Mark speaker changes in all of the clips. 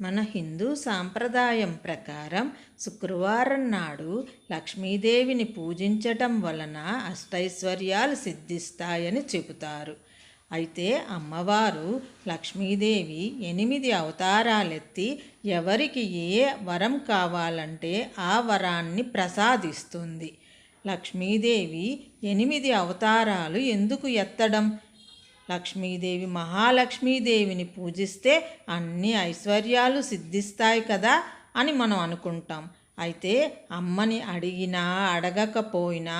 Speaker 1: మన హిందూ సాంప్రదాయం ప్రకారం శుక్రవారం నాడు లక్ష్మీదేవిని పూజించటం వలన అష్టైశ్వర్యాలు సిద్ధిస్తాయని చెబుతారు. అయితే అమ్మవారు లక్ష్మీదేవి 8 అవతారాలెత్తి ఎవరికి ఏ వరం కావాలంటే ఆ వరాన్ని ప్రసాదిస్తుంది. లక్ష్మీదేవి 8 అవతారాలు ఎందుకు ఎత్తడం? లక్ష్మీదేవి మహాలక్ష్మీదేవిని పూజిస్తే అన్ని ఐశ్వర్యాలు సిద్ధిస్తాయి కదా అని మనం అనుకుంటాం. అయితే అమ్మని అడిగినా అడగకపోయినా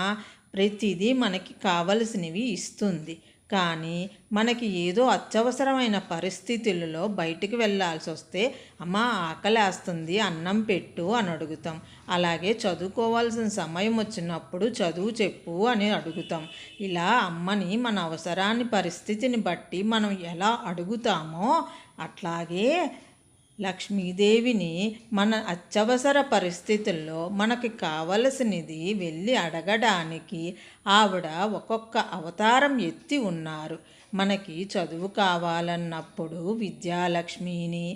Speaker 1: ప్రతిదీ మనకి కావలసినవి ఇస్తుంది. కానీ మనకి ఏదో అత్యవసరమైన పరిస్థితులలో బయటికి వెళ్ళాల్సి వస్తే అమ్మ ఆకలేస్తుంది అన్నం పెట్టు అని అడుగుతాం. అలాగే చదువుకోవాల్సిన సమయం వచ్చినప్పుడు చదువు చెప్పు అని అడుగుతాం. ఇలా అమ్మని మన అవసరాన్ని పరిస్థితిని బట్టి మనం ఎలా అడుగుతామో అట్లాగే లక్ష్మీదేవిని మన అత్యవసర పరిస్థితుల్లో మనకి కావలసినది వెళ్ళి అడగడానికి ఆవిడ ఒక్కొక్క అవతారం ఎత్తి ఉన్నారు. మనకి చదువు కావాలన్నప్పుడు విద్యాలక్ష్మిని,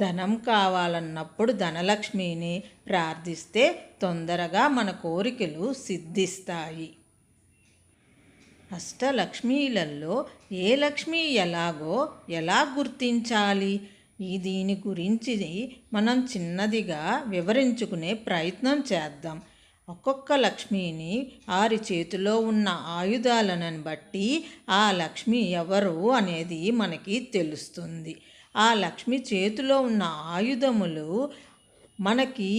Speaker 1: ధనం కావాలన్నప్పుడు ధనలక్ష్మిని ప్రార్థిస్తే తొందరగా మన కోరికలు సిద్ధిస్తాయి. అష్టలక్ష్మీలలో ఏ లక్ష్మి ఎలాగో ఎలా గుర్తించాలి? దీని గురించి మనం చిన్నదిగా వివరించుకునే ప్రయత్నం చేద్దాం. ఒక్కొక్క లక్ష్మిని వారి చేతిలో ఉన్న ఆయుధాలను బట్టి ఆ లక్ష్మి ఎవరు అనేది మనకి తెలుస్తుంది. ఆ లక్ష్మి చేతిలో ఉన్న ఆయుధములు మనకి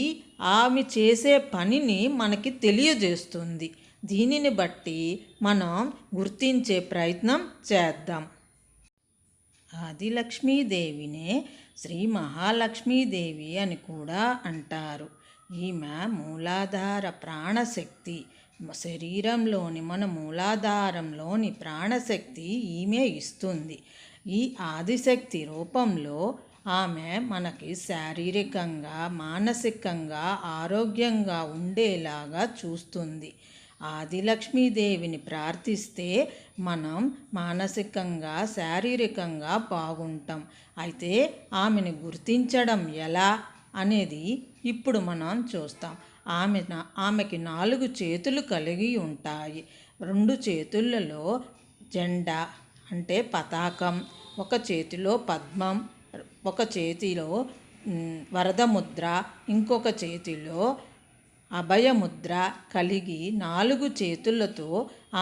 Speaker 1: ఆమె చేసే పనిని మనకి తెలియజేస్తుంది. దీనిని బట్టి మనం గుర్తించే ప్రయత్నం చేద్దాం. ఆదిలక్ష్మీదేవినే శ్రీ మహాలక్ష్మీదేవి అని కూడా అంటారు. ఈమె మూలాధార ప్రాణశక్తి. శరీరంలోని మన మూలాధారంలోని ప్రాణశక్తి ఈమె ఇస్తుంది. ఈ ఆదిశక్తి రూపంలో ఆమె మనకి శారీరకంగా మానసికంగా ఆరోగ్యంగా ఉండేలాగా చూస్తుంది. ఆదిలక్ష్మీదేవిని ప్రార్థిస్తే మనం మానసికంగా శారీరకంగా బాగుంటాం. అయితే ఆమెను గుర్తించడం ఎలా అనేది ఇప్పుడు మనం చూస్తాం. ఆమెకి 4 చేతులు కలిగి ఉంటాయి. 2 చేతులలో జెండా అంటే పతాకం, ఒక చేతిలో పద్మం, ఒక చేతిలో వరదముద్ర, ఇంకొక చేతిలో అభయముద్ర కలిగి 4 చేతులతో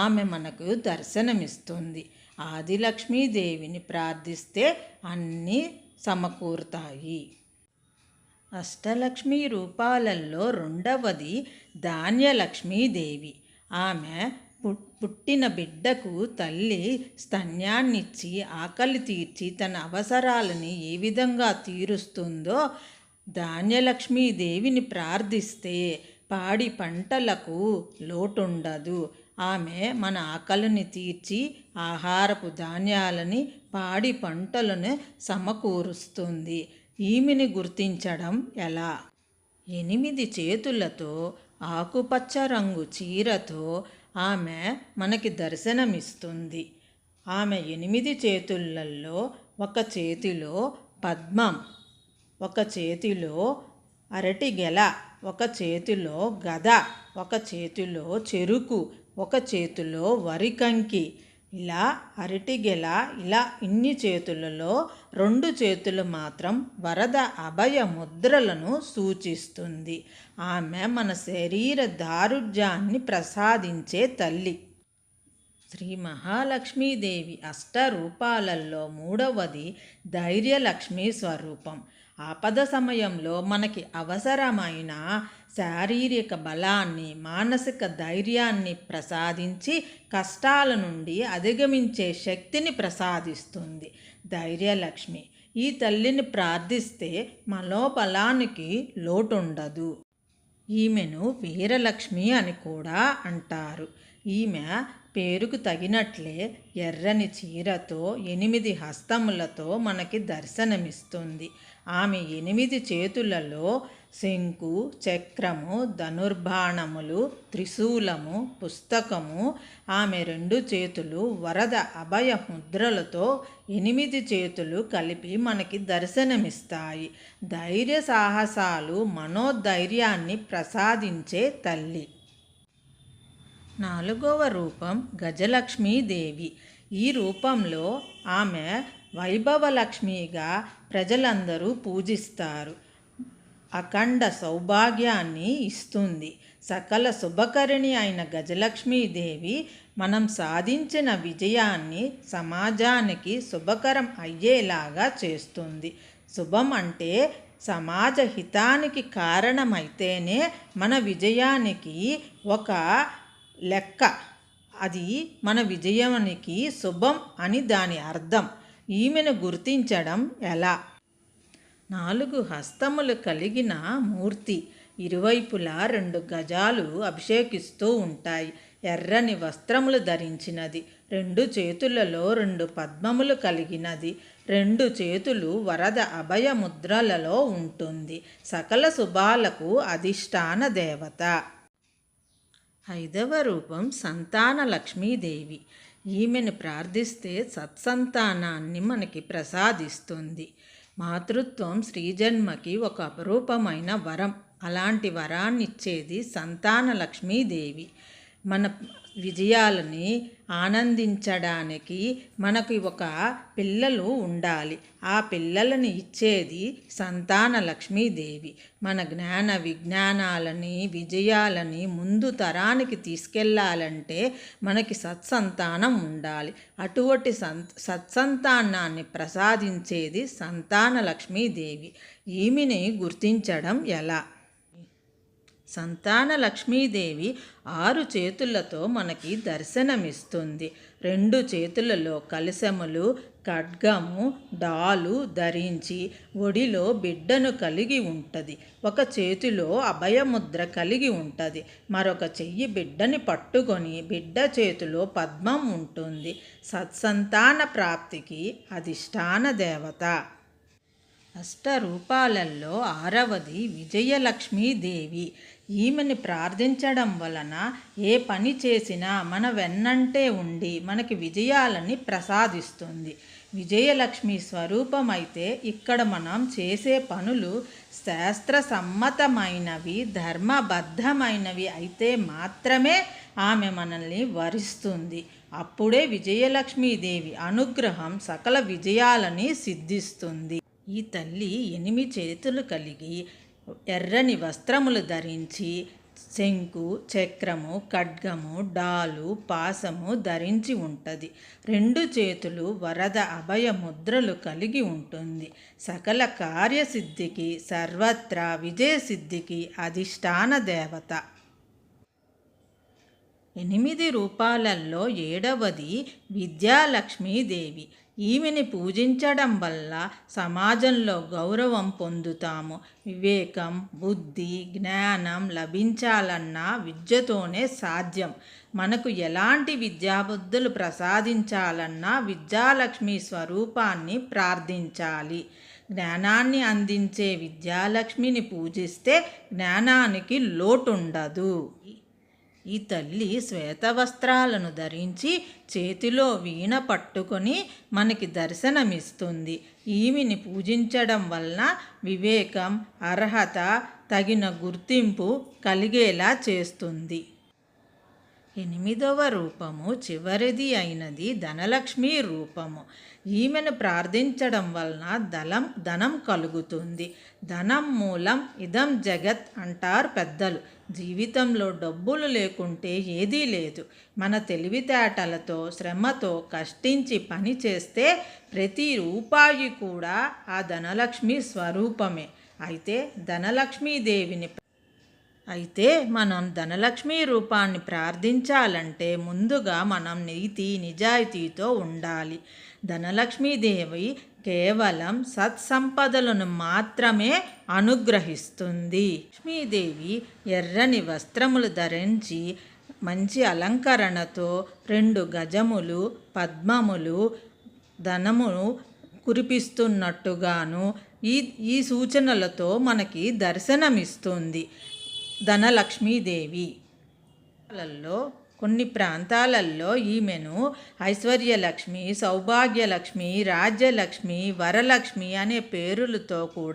Speaker 1: ఆమె మనకు దర్శనమిస్తుంది. ఆదిలక్ష్మీదేవిని ప్రార్థిస్తే అన్నీ సమకూరుతాయి. అష్టలక్ష్మి రూపాలలో రెండవది ధాన్యలక్ష్మీదేవి. ఆమె పుట్టిన బిడ్డకు తల్లి స్తన్యాన్నిచ్చి ఆకలి తీర్చి తన అవసరాలని ఏ విధంగా తీరుస్తుందో ధాన్యలక్ష్మీదేవిని ప్రార్థిస్తే పాడి పంటలకు లోటుండదు. ఆమె మన ఆకలిని తీర్చి ఆహారపు ధాన్యాలని పాడి పంటలను సమకూరుస్తుంది. ఈమెని గుర్తించడం ఎలా? 8 చేతులతో ఆకుపచ్చ రంగు చీరతో ఆమె మనకి దర్శనమిస్తుంది. ఆమె 8 చేతులలో ఒక చేతిలో పద్మం, ఒక చేతిలో అరటి గెల, ఒక చేతిలో గద, ఒక చేతిలో చెరుకు, ఒక చేతిలో వరికంకి, ఇలా అరటి గెల, ఇలా ఇన్ని చేతులలో 2 చేతులు మాత్రం వరద అభయ ముద్రలను సూచిస్తుంది. ఆమె మన శరీర దారుఢ్యాన్ని ప్రసాదించే తల్లి. శ్రీ మహాలక్ష్మీదేవి అష్టరూపాలలో 3వది ధైర్యలక్ష్మి స్వరూపం. ఆపద సమయంలో మనకి అవసరమైన శారీరక బలాన్ని మానసిక ధైర్యాన్ని ప్రసాదించి కష్టాల నుండి అధిగమించే శక్తిని ప్రసాదిస్తుంది ధైర్యలక్ష్మి. ఈ తల్లిని ప్రార్థిస్తే మనోబలానికి లోటుండదు. ఈమెను వీరలక్ష్మి అని కూడా అంటారు. ఈమె పేరుకు తగినట్లే ఎర్రని చీరతో 8 హస్తములతో మనకి దర్శనమిస్తుంది. ఆమె 8 చేతులలో శంకు, చక్రము, ధనుర్బాణములు, త్రిశూలము, పుస్తకము, ఆమె 2 చేతులు వరద అభయ ముద్రలతో 8 చేతులు కలిపి మనకి దర్శనమిస్తాయి. ధైర్య సాహసాలు, మనోధైర్యాన్ని ప్రసాదించే తల్లి. 4వ రూపం గజలక్ష్మీదేవి. ఈ రూపంలో ఆమె వైభవలక్ష్మిగా ప్రజలందరూ పూజిస్తారు. అఖండ సౌభాగ్యాన్ని ఇస్తుంది. సకల శుభకరిణి అయిన గజలక్ష్మీదేవి మనం సాధించిన విజయాన్ని సమాజానికి శుభకరం అయ్యేలాగా చేస్తుంది. శుభం అంటే సమాజ హితానికి కారణమైతేనే మన విజయానికి ఒక లెక్క. అది మన విజయానికి శుభం అని దాని అర్థం. ఈమెను గుర్తించడం ఎలా? 4 హస్తములు కలిగిన మూర్తి. ఇరువైపులా 2 గజాలు అభిషేకిస్తూ ఉంటాయి. ఎర్రని వస్త్రములు ధరించినది. 2 చేతులలో 2 పద్మములు కలిగినది. 2 చేతులు వరద అభయ ముద్రలలో ఉంటుంది. సకల శుభాలకు అధిష్టాన దేవత. 5వ రూపం సంతాన లక్ష్మీదేవి. ఈమెను ప్రార్థిస్తే సత్సంతానాన్ని మనకి ప్రసాదిస్తుంది. మాతృత్వం స్త్రీజన్మకి ఒక అపరూపమైన వరం. అలాంటి వరాన్నిచ్చేది సంతాన లక్ష్మీదేవి. మన విజయాలని ఆనందించడానికి మనకి ఒక పిల్లలు ఉండాలి. ఆ పిల్లలని ఇచ్చేది సంతాన లక్ష్మీదేవి. మన జ్ఞాన విజ్ఞానాలని, విజయాలని ముందు తరానికి తీసుకెళ్ళాలంటే మనకి సత్సంతానం ఉండాలి. అటువంటి సత్సంతానాన్ని ప్రసాదించేది సంతాన లక్ష్మీదేవి. ఈమెని గుర్తించడం ఎలా? సంతాన లక్ష్మీదేవి 6 చేతులతో మనకి దర్శనమిస్తుంది. 2 చేతులలో కలశములు, ఖడ్గము, డాలు ధరించి ఒడిలో బిడ్డను కలిగి ఉంటుంది. ఒక చేతిలో అభయముద్ర కలిగి ఉంటుంది. మరొక చెయ్యి బిడ్డని పట్టుకొని బిడ్డ చేతిలో పద్మం ఉంటుంది. సత్సంతాన ప్రాప్తికి అధిష్టాన దేవత. అష్టరూపాలలో 6వది విజయలక్ష్మీదేవి. ఈమెని ప్రార్థించడం వలన ఏ పని చేసినా మన వెన్నంటే ఉండి మనకి విజయాలని ప్రసాదిస్తుంది. విజయలక్ష్మి స్వరూపమైతే ఇక్కడ మనం చేసే పనులు శాస్త్ర సమ్మతమైనవి, ధర్మబద్ధమైనవి అయితే మాత్రమే ఆమె మనల్ని వరిస్తుంది. అప్పుడే విజయలక్ష్మీదేవి అనుగ్రహం సకల విజయాలని సిద్ధిస్తుంది. ఈ తల్లి 8 చేతులు కలిగి ఎర్రని వస్త్రములు ధరించి శంకు, చక్రము, ఖడ్గము, డాలు, పాశము ధరించి ఉంటుంది. 2 చేతులు వరద అభయ ముద్రలు కలిగి ఉంటుంది. సకల కార్యసిద్ధికి, సర్వత్రా విజయసిద్ధికి అధిష్టాన దేవత. 8 రూపాలలో 7వది విద్యాలక్ష్మీదేవి. ఈమెని పూజించడం వల్ల సమాజంలో గౌరవం పొందుతాము. వివేకం, బుద్ధి, జ్ఞానం లభించాలన్నా విద్యతోనే సాధ్యం. మనకు ఎలాంటి విద్యాబుద్ధులు ప్రసాదించాలన్నా విద్యాలక్ష్మి స్వరూపాన్ని ప్రార్థించాలి. జ్ఞానాన్ని అందించే విద్యాలక్ష్మిని పూజిస్తే జ్ఞానానికి లోటుండదు. ఈ తల్లి శ్వేతవస్త్రాలను ధరించి చేతిలో వీణ పట్టుకొని మనకి దర్శనమిస్తుంది. ఈమెని పూజించడం వలన వివేకం, అర్హత, తగిన గుర్తింపు కలిగేలా చేస్తుంది. 8వ రూపము చివరిది అయినది ధనలక్ష్మి రూపము. ఈమెను ప్రార్థించడం వలన ధనం కలుగుతుంది. ధనం మూలం ఇదం జగత్ అంటారు పెద్దలు. జీవితంలో డబ్బులు లేకుంటే ఏదీ లేదు. మన తెలివితేటలతో, శ్రమతో కష్టించి పని చేస్తే ప్రతి రూపాయి కూడా ఆ ధనలక్ష్మి స్వరూపమే. అయితే మనం ధనలక్ష్మి రూపాన్ని ప్రార్థించాలంటే ముందుగా మనం నీతి నిజాయితీతో ఉండాలి. ధనలక్ష్మీదేవి కేవలం సత్సంపదలను మాత్రమే అనుగ్రహిస్తుంది. లక్ష్మీదేవి ఎర్రని వస్త్రములు ధరించి మంచి అలంకరణతో 2 గజములు పద్మములు ధనమును కురిపిస్తున్నట్టుగాను ఈ సూచనలతో మనకి దర్శనమిస్తుంది ధనలక్ష్మీదేవి. కొన్ని ప్రాంతాలలో ఈమెను ఐశ్వర్యలక్ష్మి, సౌభాగ్యలక్ష్మి, రాజ్యలక్ష్మి, వరలక్ష్మి అనే పేరులతో కూడా